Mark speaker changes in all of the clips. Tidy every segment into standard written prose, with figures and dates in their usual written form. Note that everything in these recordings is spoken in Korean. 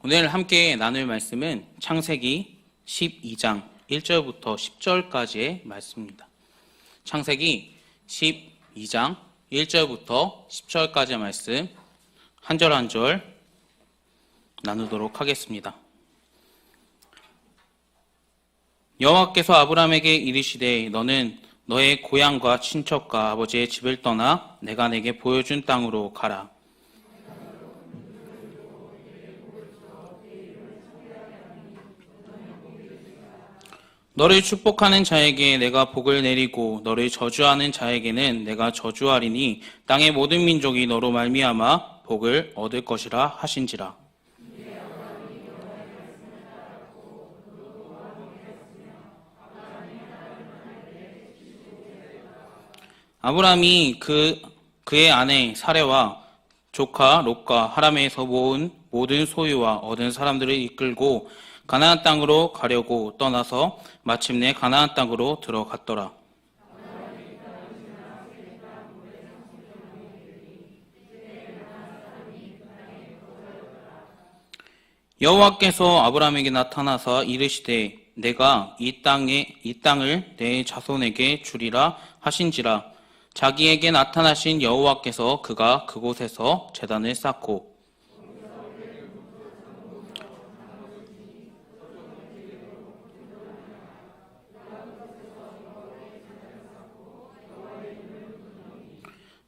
Speaker 1: 오늘 함께 나눌 말씀은 창세기 12장 1절부터 10절까지의 말씀입니다. 창세기 12장 1절부터 10절까지의 말씀 한 절 한 절 나누도록 하겠습니다. 여호와께서 아브라함에게 이르시되 너는 너의 고향과 친척과 아버지의 집을 떠나 내가 내게 보여준 땅으로 가라. 너를 축복하는 자에게 내가 복을 내리고 너를 저주하는 자에게는 내가 저주하리니 땅의 모든 민족이 너로 말미암아 복을 얻을 것이라 하신지라. 아브라함이 그의 아내 사레와 조카 롯과 하람에서 모은 모든 소유와 얻은 사람들을 이끌고 가나안 땅으로 가려고 떠나서 마침내 가나안 땅으로 들어갔더라. 여호와께서 아브라함에게 나타나사 이르시되 내가 이 땅을 내 자손에게 주리라 하신지라. 자기에게 나타나신 여호와께서 그가 그곳에서 제단을 쌓고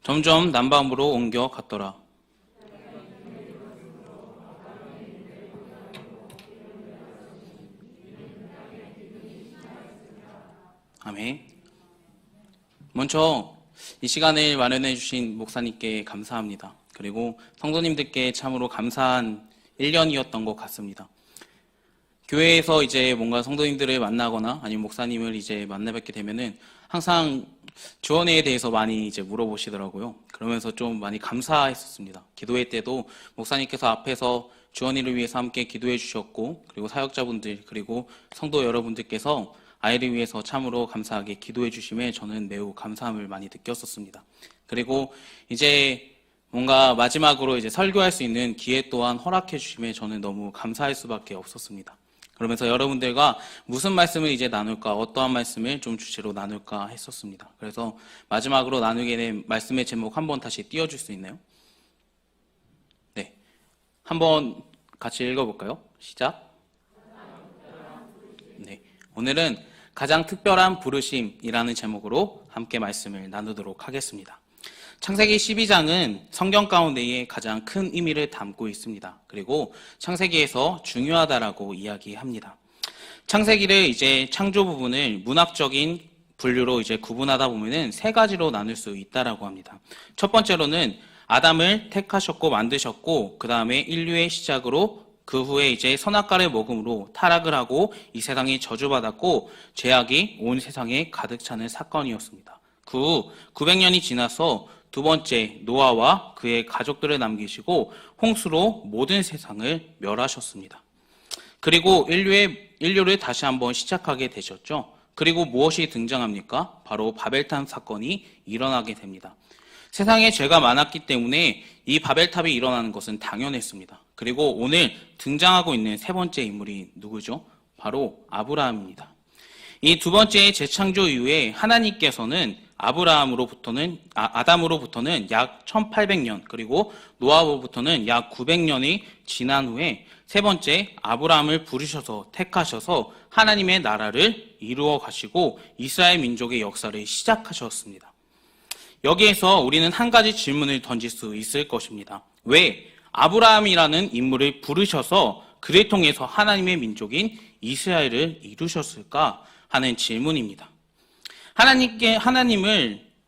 Speaker 1: 점점 남방으로 옮겨 갔더라. 아멘. 먼저 이 시간을 마련해 주신 목사님께 감사합니다. 그리고 성도님들께 참으로 감사한 1년이었던 것 같습니다. 교회에서 이제 뭔가 성도님들을 만나거나 아니면 목사님을 이제 만나뵙게 되면은 항상 주원회에 대해서 많이 이제 물어보시더라고요. 그러면서 좀 많이 감사했었습니다. 기도회 때도 목사님께서 앞에서 주원회를 위해서 함께 기도해 주셨고, 그리고 사역자분들, 그리고 성도 여러분들께서 아이를 위해서 참으로 감사하게 기도해 주심에 저는 매우 감사함을 많이 느꼈었습니다. 그리고 이제 뭔가 마지막으로 이제 설교할 수 있는 기회 또한 허락해 주심에 저는 너무 감사할 수밖에 없었습니다. 그러면서 여러분들과 무슨 말씀을 이제 나눌까, 어떠한 말씀을 좀 주제로 나눌까 했었습니다. 그래서 마지막으로 나누게 된 말씀의 제목 한번 다시 띄워줄 수 있나요? 네, 한번 같이 읽어볼까요? 시작. 네, 오늘은 가장 특별한 부르심이라는 제목으로 함께 말씀을 나누도록 하겠습니다. 창세기 12장은 성경 가운데에 가장 큰 의미를 담고 있습니다. 그리고 창세기에서 중요하다라고 이야기합니다. 창세기를 이제 창조 부분을 문학적인 분류로 이제 구분하다 보면은 세 가지로 나눌 수 있다라고 합니다. 첫 번째로는 아담을 택하셨고 만드셨고, 그 다음에 인류의 시작으로 그 후에 이제 선악과를 먹음으로 타락을 하고 이 세상이 저주받았고 죄악이 온 세상에 가득 차는 사건이었습니다. 그 후 900년이 지나서 두 번째 노아와 그의 가족들을 남기시고 홍수로 모든 세상을 멸하셨습니다. 그리고 인류를 다시 한번 시작하게 되셨죠. 그리고 무엇이 등장합니까? 바로 바벨탑 사건이 일어나게 됩니다. 세상에 죄가 많았기 때문에 이 바벨탑이 일어나는 것은 당연했습니다. 그리고 오늘 등장하고 있는 세 번째 인물이 누구죠? 바로 아브라함입니다. 이 두 번째 재창조 이후에 하나님께서는 아담으로부터는 약 1800년, 그리고 노아로부터는 약 900년이 지난 후에 세 번째 아브라함을 부르셔서 택하셔서 하나님의 나라를 이루어 가시고 이스라엘 민족의 역사를 시작하셨습니다. 여기에서 우리는 한 가지 질문을 던질 수 있을 것입니다. 왜 아브라함이라는 인물을 부르셔서 그를 통해서 하나님의 민족인 이스라엘을 이루셨을까 하는 질문입니다.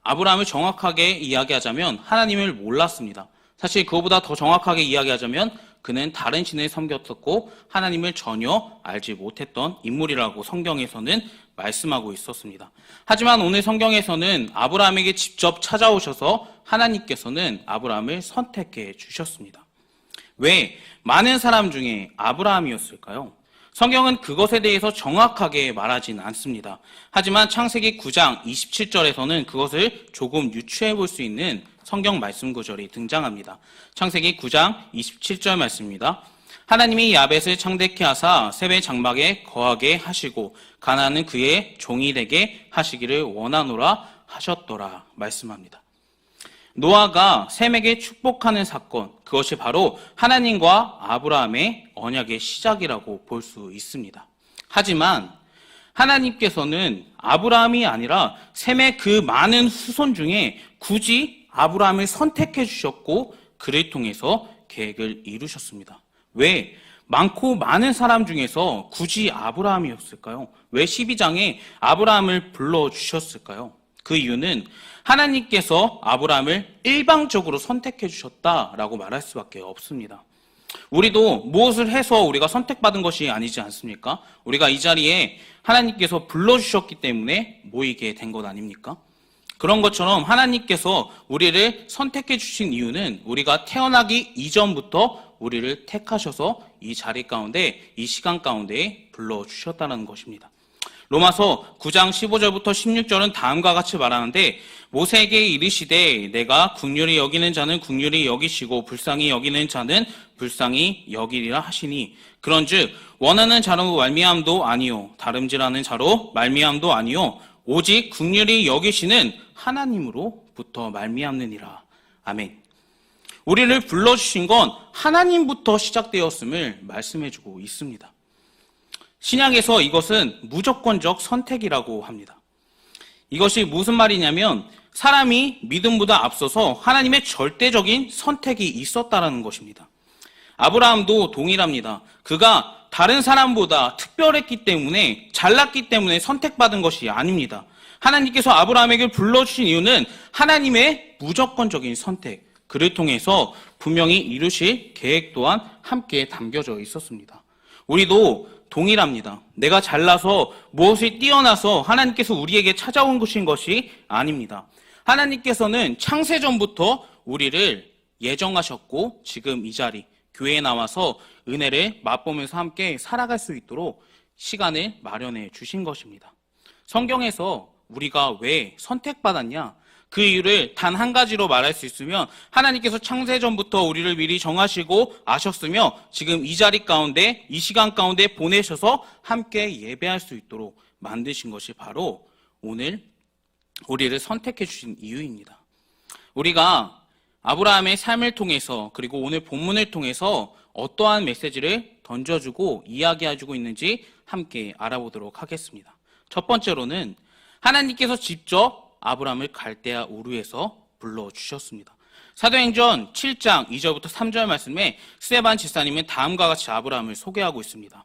Speaker 1: 아브라함을 정확하게 이야기하자면 하나님을 몰랐습니다. 사실 그거보다 더 정확하게 이야기하자면 그는 다른 신을 섬겼었고 하나님을 전혀 알지 못했던 인물이라고 성경에서는 말씀하고 있었습니다. 하지만 오늘 성경에서는 아브라함에게 직접 찾아오셔서 하나님께서는 아브라함을 선택해 주셨습니다. 왜 많은 사람 중에 아브라함이었을까요? 성경은 그것에 대해서 정확하게 말하지는 않습니다. 하지만 창세기 9장 27절에서는 그것을 조금 유추해 볼 수 있는 성경 말씀 구절이 등장합니다. 창세기 9장 27절 말씀입니다. 하나님이 야벳을 창대케 하사 셈의 장막에 거하게 하시고 가나안은 그의 종이 되게 하시기를 원하노라 하셨더라 말씀합니다. 노아가 셈에게 축복하는 사건, 그것이 바로 하나님과 아브라함의 언약의 시작이라고 볼 수 있습니다. 하지만 하나님께서는 아브라함이 아니라 셈의 그 많은 후손 중에 굳이 아브라함을 선택해 주셨고 그를 통해서 계획을 이루셨습니다. 왜? 많고 많은 사람 중에서 굳이 아브라함이었을까요? 왜 12장에 아브라함을 불러주셨을까요? 그 이유는 하나님께서 아브라함을 일방적으로 선택해 주셨다라고 말할 수밖에 없습니다. 우리도 무엇을 해서 우리가 선택받은 것이 아니지 않습니까? 우리가 이 자리에 하나님께서 불러주셨기 때문에 모이게 된 것 아닙니까? 그런 것처럼 하나님께서 우리를 선택해 주신 이유는 우리가 태어나기 이전부터 우리를 택하셔서 이 자리 가운데, 이 시간 가운데에 불러주셨다는 것입니다. 로마서 9장 15절부터 16절은 다음과 같이 말하는데 모세에게 이르시되 내가 긍휼히 여기는 자는 긍휼히 여기시고 불쌍히 여기는 자는 불쌍히 여기리라 하시니 그런즉 원하는 자로 말미암도 아니요 다름질하는 자로 말미암도 아니요 오직 긍휼히 여기시는 하나님으로부터 말미암느니라. 아멘. 우리를 불러주신 건 하나님부터 시작되었음을 말씀해주고 있습니다. 신약에서 이것은 무조건적 선택이라고 합니다. 이것이 무슨 말이냐면 사람이 믿음보다 앞서서 하나님의 절대적인 선택이 있었다라는 것입니다. 아브라함도 동일합니다. 그가 다른 사람보다 특별했기 때문에 잘났기 때문에 선택받은 것이 아닙니다. 하나님께서 아브라함에게 불러주신 이유는 하나님의 무조건적인 선택, 그를 통해서 분명히 이루실 계획 또한 함께 담겨져 있었습니다. 우리도 동일합니다. 내가 잘나서 무엇이 뛰어나서 하나님께서 우리에게 찾아온 것이 아닙니다. 하나님께서는 창세전부터 우리를 예정하셨고 지금 이 자리 교회에 나와서 은혜를 맛보면서 함께 살아갈 수 있도록 시간을 마련해 주신 것입니다. 성경에서 우리가 왜 선택받았냐? 그 이유를 단 한 가지로 말할 수 있으면 하나님께서 창세전부터 우리를 미리 정하시고 아셨으며 지금 이 자리 가운데 이 시간 가운데 보내셔서 함께 예배할 수 있도록 만드신 것이 바로 오늘 우리를 선택해 주신 이유입니다. 우리가 아브라함의 삶을 통해서 그리고 오늘 본문을 통해서 어떠한 메시지를 던져주고 이야기해주고 있는지 함께 알아보도록 하겠습니다. 첫 번째로는 하나님께서 직접 아브라함을 갈대아 우르에서 불러주셨습니다. 사도행전 7장 2절부터 3절 말씀에 스데반 집사님은 다음과 같이 아브라함을 소개하고 있습니다.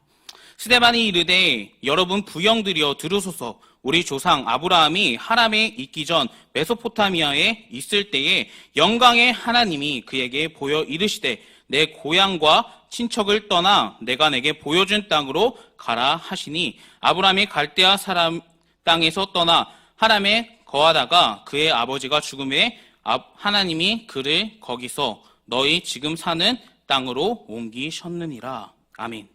Speaker 1: 스데반이 이르되 여러분 부형들이여 들으소서. 우리 조상 아브라함이 하람에 있기 전 메소포타미아에 있을 때에 영광의 하나님이 그에게 보여 이르시되 내 고향과 친척을 떠나 내가 내게 보여준 땅으로 가라 하시니 아브라함이 갈대아 사람 땅에서 떠나 하람에 거하다가 그의 아버지가 죽음에 하나님이 그를 거기서 너희 지금 사는 땅으로 옮기셨느니라. 아멘.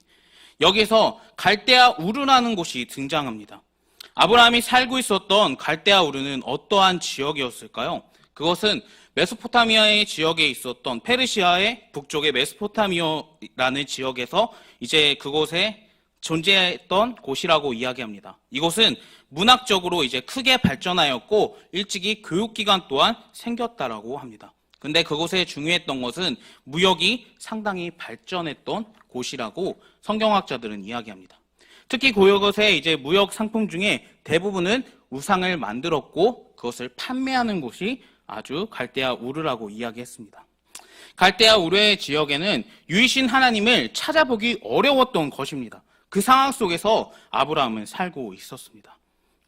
Speaker 1: 여기서 갈대아 우르라는 곳이 등장합니다. 아브라함이 살고 있었던 갈대아 우르는 어떠한 지역이었을까요? 그것은 메소포타미아의 지역에 있었던 페르시아의 북쪽의 메소포타미아라는 지역에서 이제 그곳에 존재했던 곳이라고 이야기합니다. 이곳은 문학적으로 이제 크게 발전하였고 일찍이 교육기관 또한 생겼다라고 합니다. 근데 그곳에 중요했던 것은 무역이 상당히 발전했던 곳이라고 성경학자들은 이야기합니다. 특히 그곳의 이제 무역 상품 중에 대부분은 우상을 만들었고 그것을 판매하는 곳이 아주 갈대아 우르라고 이야기했습니다. 갈대아 우르의 지역에는 유이신 하나님을 찾아보기 어려웠던 것입니다. 그 상황 속에서 아브라함은 살고 있었습니다.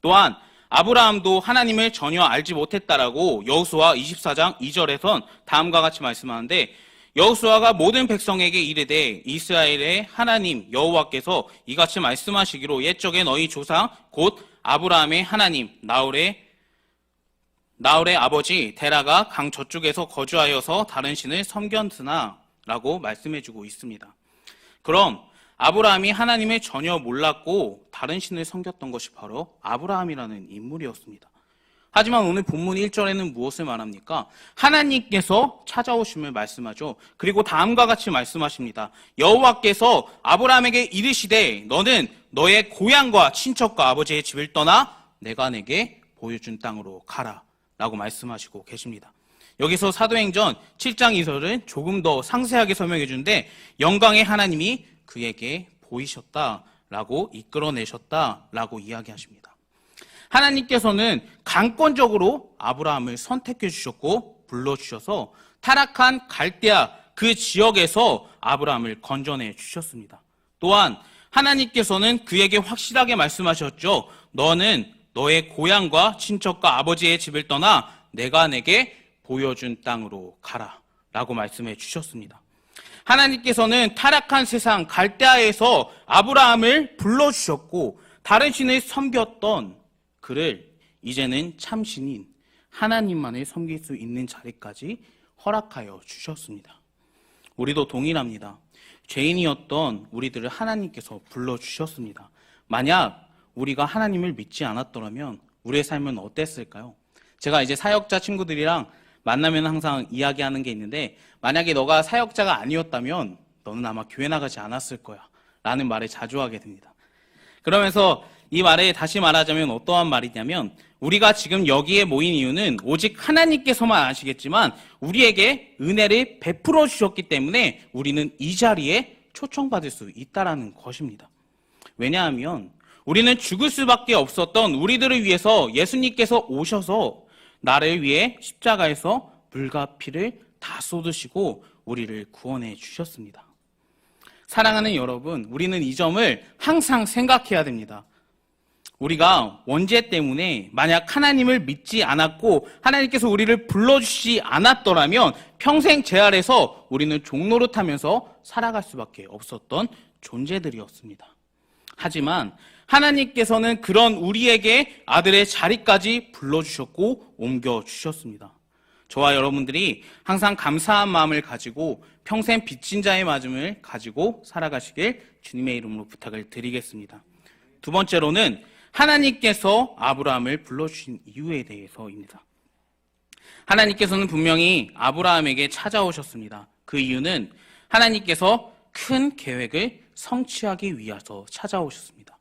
Speaker 1: 또한 아브라함도 하나님을 전혀 알지 못했다라고 여호수아 24장 2절에선 다음과 같이 말씀하는데 여호수아가 모든 백성에게 이르되 이스라엘의 하나님 여호와께서 이같이 말씀하시기로 옛적에 너희 조상 곧 아브라함의 하나님 나홀의 아버지 데라가 강 저쪽에서 거주하여서 다른 신을 섬겼으나 라고 말씀해주고 있습니다. 그럼 아브라함이 하나님을 전혀 몰랐고 다른 신을 섬겼던 것이 바로 아브라함이라는 인물이었습니다. 하지만 오늘 본문 1절에는 무엇을 말합니까? 하나님께서 찾아오심을 말씀하죠. 그리고 다음과 같이 말씀하십니다. 여호와께서 아브라함에게 이르시되 너는 너의 고향과 친척과 아버지의 집을 떠나 내가 내게 보여준 땅으로 가라 라고 말씀하시고 계십니다. 여기서 사도행전 7장 2절은 조금 더 상세하게 설명해 주는데 영광의 하나님이 그에게 보이셨다라고 이끌어내셨다라고 이야기하십니다. 하나님께서는 강권적으로 아브라함을 선택해 주셨고 불러주셔서 타락한 갈대아 그 지역에서 아브라함을 건져내 주셨습니다. 또한 하나님께서는 그에게 확실하게 말씀하셨죠. 너는 너의 고향과 친척과 아버지의 집을 떠나 내가 내게 보여준 땅으로 가라 라고 말씀해 주셨습니다. 하나님께서는 타락한 세상 갈대아에서 아브라함을 불러주셨고 다른 신을 섬겼던 그를 이제는 참신인 하나님만을 섬길 수 있는 자리까지 허락하여 주셨습니다. 우리도 동일합니다. 죄인이었던 우리들을 하나님께서 불러주셨습니다. 만약 우리가 하나님을 믿지 않았더라면 우리의 삶은 어땠을까요? 제가 이제 사역자 친구들이랑 만나면 항상 이야기하는 게 있는데 만약에 너가 사역자가 아니었다면 너는 아마 교회 나가지 않았을 거야 라는 말을 자주 하게 됩니다. 그러면서 이 말에 다시 말하자면 어떠한 말이냐면 우리가 지금 여기에 모인 이유는 오직 하나님께서만 아시겠지만 우리에게 은혜를 베풀어 주셨기 때문에 우리는 이 자리에 초청받을 수 있다라는 것입니다. 왜냐하면 우리는 죽을 수밖에 없었던 우리들을 위해서 예수님께서 오셔서 나를 위해 십자가에서 물과 피를 다 쏟으시고 우리를 구원해 주셨습니다. 사랑하는 여러분, 우리는 이 점을 항상 생각해야 됩니다. 우리가 원죄 때문에 만약 하나님을 믿지 않았고 하나님께서 우리를 불러주시지 않았더라면 평생 제 아래서 우리는 종노릇하면서 살아갈 수밖에 없었던 존재들이었습니다. 하지만 하나님께서는 그런 우리에게 아들의 자리까지 불러주셨고 옮겨주셨습니다. 저와 여러분들이 항상 감사한 마음을 가지고 평생 빚진 자의 마음을 가지고 살아가시길 주님의 이름으로 부탁을 드리겠습니다. 두 번째로는 하나님께서 아브라함을 불러주신 이유에 대해서입니다. 하나님께서는 분명히 아브라함에게 찾아오셨습니다. 그 이유는 하나님께서 큰 계획을 성취하기 위해서 찾아오셨습니다.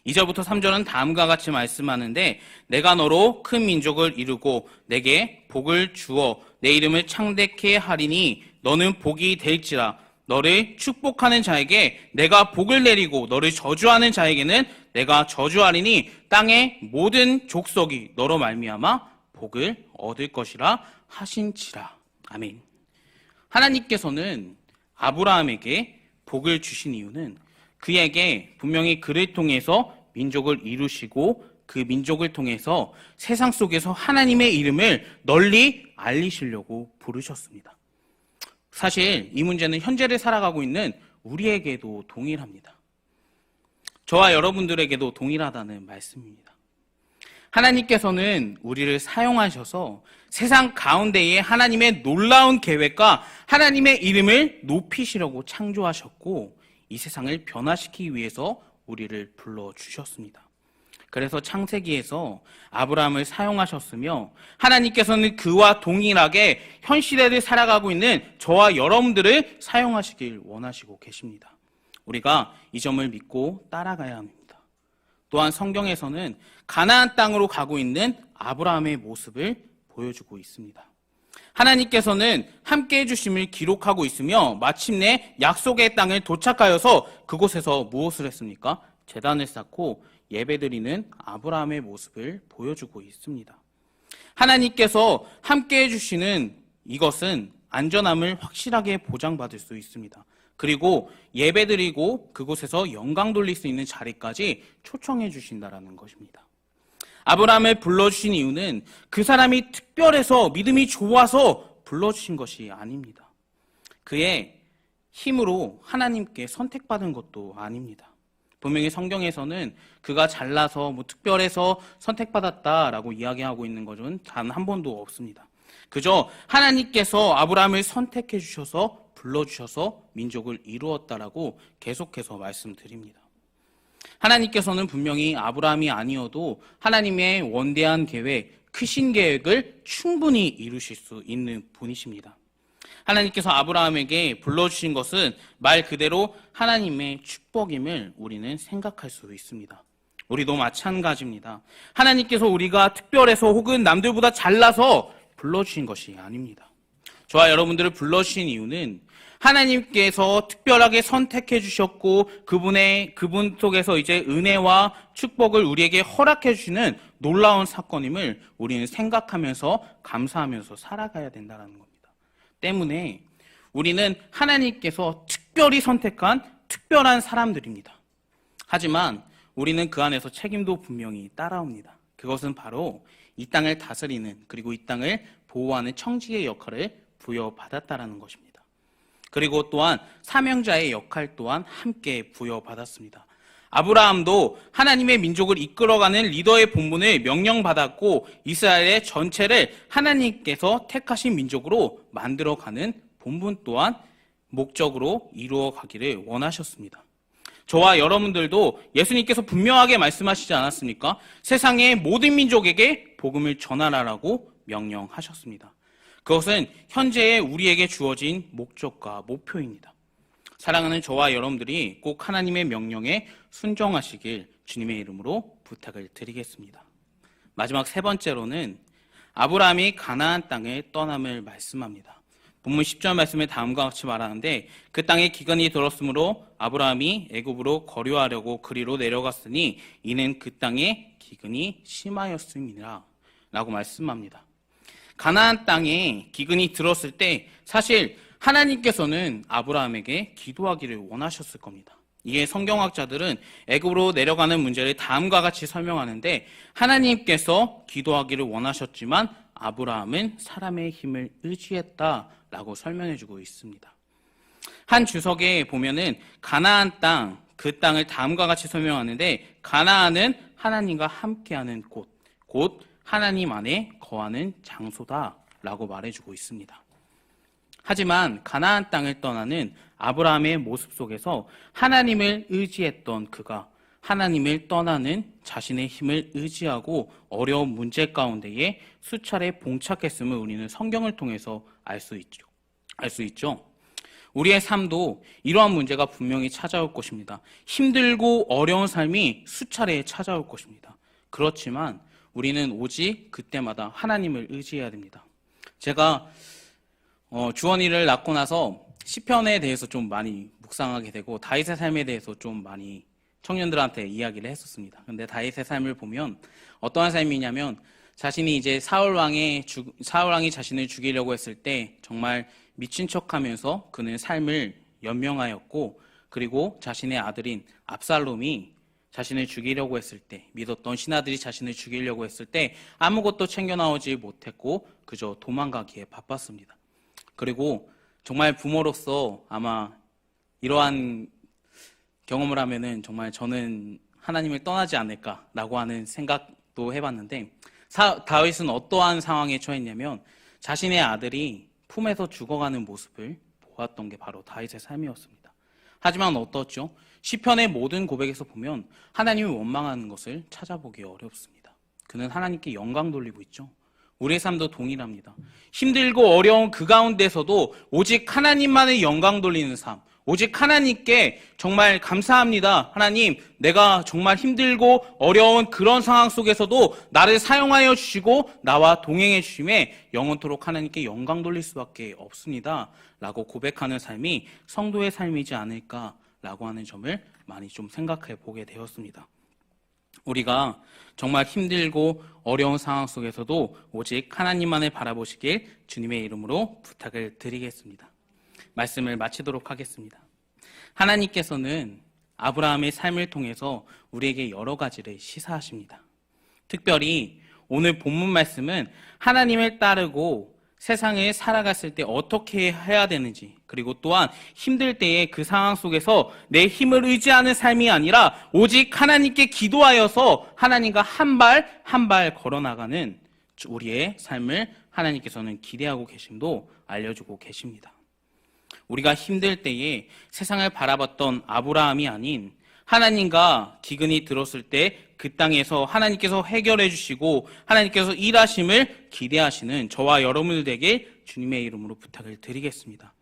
Speaker 1: 2절부터 3절은 다음과 같이 말씀하는데 내가 너로 큰 민족을 이루고 내게 복을 주어 내 이름을 창대케 하리니 너는 복이 될지라 너를 축복하는 자에게 내가 복을 내리고 너를 저주하는 자에게는 내가 저주하리니 땅의 모든 족속이 너로 말미암아 복을 얻을 것이라 하신지라. 아멘. 하나님께서는 아브라함에게 복을 주신 이유는 그에게 분명히 그를 통해서 민족을 이루시고 그 민족을 통해서 세상 속에서 하나님의 이름을 널리 알리시려고 부르셨습니다. 사실 이 문제는 현재를 살아가고 있는 우리에게도 동일합니다. 저와 여러분들에게도 동일하다는 말씀입니다. 하나님께서는 우리를 사용하셔서 세상 가운데에 하나님의 놀라운 계획과 하나님의 이름을 높이시려고 창조하셨고 이 세상을 변화시키기 위해서 우리를 불러주셨습니다. 그래서 창세기에서 아브라함을 사용하셨으며 하나님께서는 그와 동일하게 현 시대를 살아가고 있는 저와 여러분들을 사용하시길 원하시고 계십니다. 우리가 이 점을 믿고 따라가야 합니다. 또한 성경에서는 가나안 땅으로 가고 있는 아브라함의 모습을 보여주고 있습니다. 하나님께서는 함께해 주심을 기록하고 있으며 마침내 약속의 땅을 도착하여서 그곳에서 무엇을 했습니까? 제단을 쌓고 예배드리는 아브라함의 모습을 보여주고 있습니다. 하나님께서 함께해 주시는 이것은 안전함을 확실하게 보장받을 수 있습니다. 그리고 예배드리고 그곳에서 영광 돌릴 수 있는 자리까지 초청해 주신다라는 것입니다. 아브라함을 불러주신 이유는 그 사람이 특별해서 믿음이 좋아서 불러주신 것이 아닙니다. 그의 힘으로 하나님께 선택받은 것도 아닙니다. 분명히 성경에서는 그가 잘나서 특별해서 선택받았다라고 이야기하고 있는 것은 단 한 번도 없습니다. 그저 하나님께서 아브라함을 선택해 주셔서 불러주셔서 민족을 이루었다라고 계속해서 말씀드립니다. 하나님께서는 분명히 아브라함이 아니어도 하나님의 원대한 계획, 크신 계획을 충분히 이루실 수 있는 분이십니다. 하나님께서 아브라함에게 불러주신 것은 말 그대로 하나님의 축복임을 우리는 생각할 수 있습니다. 우리도 마찬가지입니다. 하나님께서 우리가 특별해서 혹은 남들보다 잘나서 불러주신 것이 아닙니다. 저와 여러분들을 불러주신 이유는 하나님께서 특별하게 선택해 주셨고 그분 속에서 이제 은혜와 축복을 우리에게 허락해 주시는 놀라운 사건임을 우리는 생각하면서 감사하면서 살아가야 된다는 겁니다. 때문에 우리는 하나님께서 특별히 선택한 특별한 사람들입니다. 하지만 우리는 그 안에서 책임도 분명히 따라옵니다. 그것은 바로 이 땅을 다스리는 그리고 이 땅을 보호하는 청지기의 역할을 부여받았다라는 것입니다. 그리고 또한 사명자의 역할 또한 함께 부여받았습니다. 아브라함도 하나님의 민족을 이끌어가는 리더의 본분을 명령받았고 이스라엘의 전체를 하나님께서 택하신 민족으로 만들어가는 본분 또한 목적으로 이루어가기를 원하셨습니다. 저와 여러분들도 예수님께서 분명하게 말씀하시지 않았습니까? 세상의 모든 민족에게 복음을 전하라라고 명령하셨습니다. 그것은 현재의 우리에게 주어진 목적과 목표입니다. 사랑하는 저와 여러분들이 꼭 하나님의 명령에 순종하시길 주님의 이름으로 부탁을 드리겠습니다. 마지막 세 번째로는 아브라함이 가나안 땅을 떠남을 말씀합니다. 본문 10절 말씀에 다음과 같이 말하는데 그 땅에 기근이 들었으므로 아브라함이 애굽으로 거류하려고 그리로 내려갔으니 이는 그 땅에 기근이 심하였음이니라 라고 말씀합니다. 가나안 땅에 기근이 들었을 때 사실 하나님께서는 아브라함에게 기도하기를 원하셨을 겁니다. 이에 성경학자들은 애굽으로 내려가는 문제를 다음과 같이 설명하는데 하나님께서 기도하기를 원하셨지만 아브라함은 사람의 힘을 의지했다라고 설명해주고 있습니다. 한 주석에 보면은 가나안 땅, 그 땅을 다음과 같이 설명하는데 가나안은 하나님과 함께하는 곳, 곧 하나님 안에 거하는 장소다라고 말해주고 있습니다. 하지만 가나안 땅을 떠나는 아브라함의 모습 속에서 하나님을 의지했던 그가 하나님을 떠나는 자신의 힘을 의지하고 어려운 문제 가운데에 수차례 봉착했음을 우리는 성경을 통해서 알 수 있죠. 우리의 삶도 이러한 문제가 분명히 찾아올 것입니다. 힘들고 어려운 삶이 수차례 찾아올 것입니다. 그렇지만 우리는 오직 그때마다 하나님을 의지해야 됩니다. 제가 주원이를 낳고 나서 시편에 대해서 좀 많이 묵상하게 되고 다윗의 삶에 대해서 좀 많이 청년들한테 이야기를 했었습니다. 근데 다윗의 삶을 보면 어떠한 삶이냐면 자신이 이제 사울왕이 자신을 죽이려고 했을 때 정말 미친 척하면서 그는 삶을 연명하였고 그리고 자신의 아들인 압살롬이 자신을 죽이려고 했을 때 믿었던 신하들이 자신을 죽이려고 했을 때 아무것도 챙겨 나오지 못했고 그저 도망가기에 바빴습니다. 그리고 정말 부모로서 아마 이러한 경험을 하면은 정말 저는 하나님을 떠나지 않을까라고 하는 생각도 해봤는데 다윗은 어떠한 상황에 처했냐면 자신의 아들이 품에서 죽어가는 모습을 보았던 게 바로 다윗의 삶이었습니다. 하지만 어떻죠? 시편의 모든 고백에서 보면 하나님을 원망하는 것을 찾아보기 어렵습니다. 그는 하나님께 영광 돌리고 있죠. 우리의 삶도 동일합니다. 힘들고 어려운 그 가운데서도 오직 하나님만의 영광 돌리는 삶, 오직 하나님께 정말 감사합니다. 하나님, 내가 정말 힘들고 어려운 그런 상황 속에서도 나를 사용하여 주시고 나와 동행해 주심에 영원토록 하나님께 영광 돌릴 수밖에 없습니다. 라고 고백하는 삶이 성도의 삶이지 않을까라고 하는 점을 많이 좀 생각해 보게 되었습니다. 우리가 정말 힘들고 어려운 상황 속에서도 오직 하나님만을 바라보시길 주님의 이름으로 부탁을 드리겠습니다. 말씀을 마치도록 하겠습니다. 하나님께서는 아브라함의 삶을 통해서 우리에게 여러 가지를 시사하십니다. 특별히 오늘 본문 말씀은 하나님을 따르고 세상에 살아갔을 때 어떻게 해야 되는지, 그리고 또한 힘들 때의 그 상황 속에서 내 힘을 의지하는 삶이 아니라 오직 하나님께 기도하여서 하나님과 한 발 한 발 걸어나가는 우리의 삶을 하나님께서는 기대하고 계심도 알려주고 계십니다. 우리가 힘들 때에 세상을 바라봤던 아브라함이 아닌 하나님과 기근이 들었을 때 그 땅에서 하나님께서 해결해 주시고 하나님께서 일하심을 기대하시는 저와 여러분들에게 주님의 이름으로 부탁을 드리겠습니다.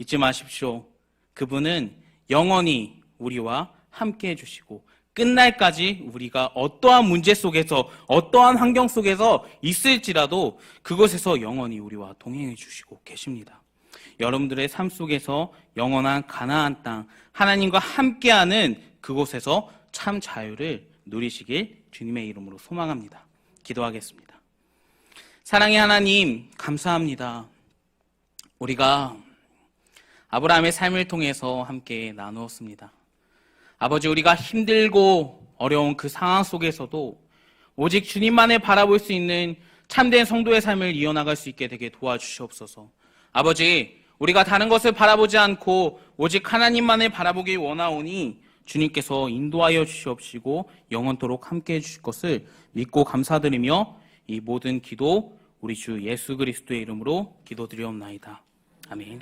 Speaker 1: 잊지 마십시오. 그분은 영원히 우리와 함께 해주시고 끝날까지 우리가 어떠한 문제 속에서 어떠한 환경 속에서 있을지라도 그곳에서 영원히 우리와 동행해 주시고 계십니다. 여러분들의 삶 속에서 영원한 가나안 땅 하나님과 함께하는 그곳에서 참 자유를 누리시길 주님의 이름으로 소망합니다. 기도하겠습니다. 사랑의 하나님 감사합니다. 우리가 아브라함의 삶을 통해서 함께 나누었습니다. 아버지, 우리가 힘들고 어려운 그 상황 속에서도 오직 주님만을 바라볼 수 있는 참된 성도의 삶을 이어나갈 수 있게 되게 도와주시옵소서. 아버지, 우리가 다른 것을 바라보지 않고 오직 하나님만을 바라보길 원하오니 주님께서 인도하여 주시옵시고 영원토록 함께해 주실 것을 믿고 감사드리며 이 모든 기도 우리 주 예수 그리스도의 이름으로 기도드리옵나이다. 아멘.